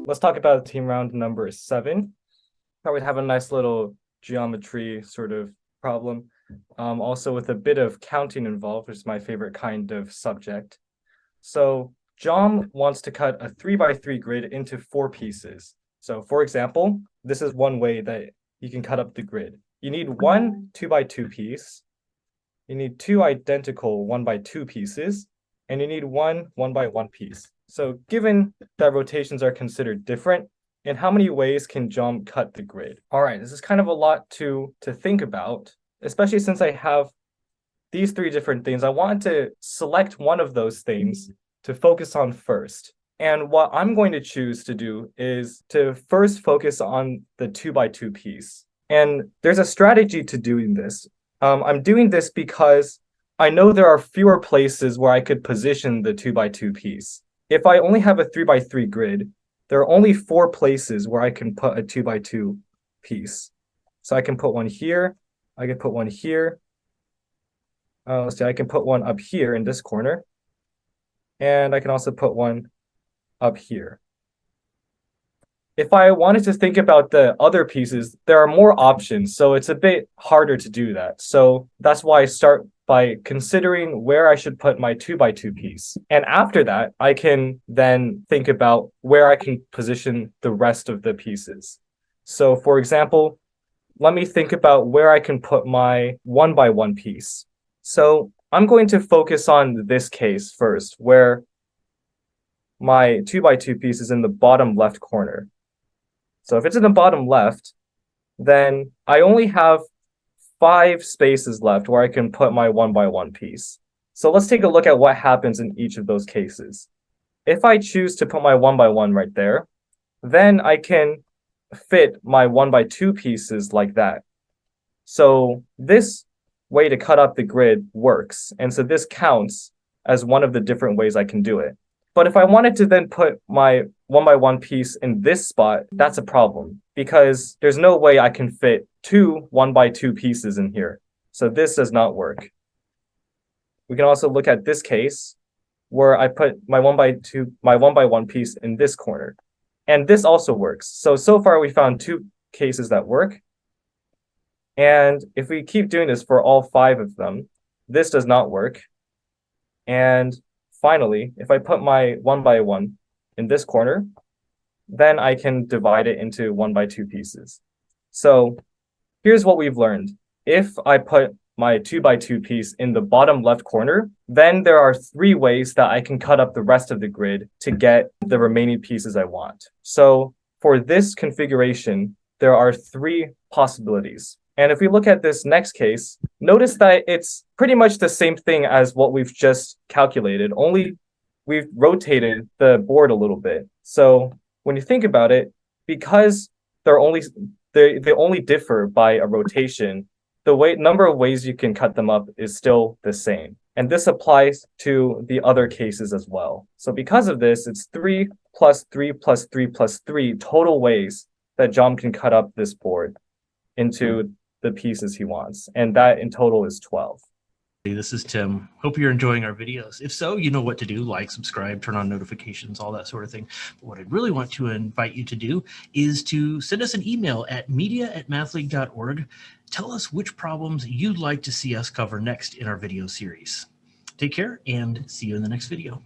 let's talk about team round number 7. Thought we'd have a nice little geometry sort of problem. Also with a bit of counting involved, which is my favorite kind of subject. So John wants to cut a 3x3 grid into 4 pieces. So for example, this is one way that you can cut up the grid. You need one 2x2 piece, you need 2 identical 1x2 pieces, and you need one 1x1 piece. So given that rotations are considered different, in how many ways can John cut the grid? All right, this is kind of a lot to think about, especially since I have these 3 different things. I want to select one of those things to focus on first. And what I'm going to choose to do is to first focus on the 2x2 piece. And there's a strategy to doing this. I'm doing this because I know there are fewer places where I could position the 2x2 piece. If I only have a 3x3 grid, there are only 4 places where I can put a 2x2 piece. So I can put one here, I can put one here. Let's see, I can put one up here in this corner. And I can also put one up here. If I wanted to think about the other pieces, there are more options, so it's a bit harder to do that. So that's why I start by considering where I should put my 2x2 piece. And after that, I can then think about where I can position the rest of the pieces. So for example, let me think about where I can put my 1x1 piece. So I'm going to focus on this case first, where my 2x2 piece is in the bottom left corner. So if it's in the bottom left, then I only have 5 spaces left where I can put my 1x1 piece. So let's take a look at what happens in each of those cases. If I choose to put my 1x1 right there, then I can fit my 1x2 pieces like that. So this way to cut up the grid works. And so this counts as one of the different ways I can do it. But if I wanted to then put my 1x1 piece in this spot, that's a problem because there's no way I can fit 2 1x2 pieces in here. So this does not work. We can also look at this case where I put my 1x1 piece in this corner. And this also works. So far we found 2 cases that work. And if we keep doing this for all 5 of them, this does not work. And finally, if I put my 1x1 in this corner, then I can divide it into 1x2 pieces. So here's what we've learned. If I put my 2x2 piece in the bottom left corner, then there are 3 ways that I can cut up the rest of the grid to get the remaining pieces I want. So for this configuration, there are 3 possibilities. And if we look at this next case, notice that it's pretty much the same thing as what we've just calculated, only we've rotated the board a little bit. So when you think about it, because they only differ by a rotation, the number of ways you can cut them up is still the same. And this applies to the other cases as well. So because of this, it's 3 plus 3 plus 3 plus 3 total ways that John can cut up this board into the pieces he wants. And that in total is 12. Hey, this is Tim. Hope you're enjoying our videos. If so, you know what to do: like, subscribe, turn on notifications, all that sort of thing. But what I'd really want to invite you to do is to send us an email at media@mathleague.org. Tell us which problems you'd like to see us cover next in our video series. Take care and see you in the next video.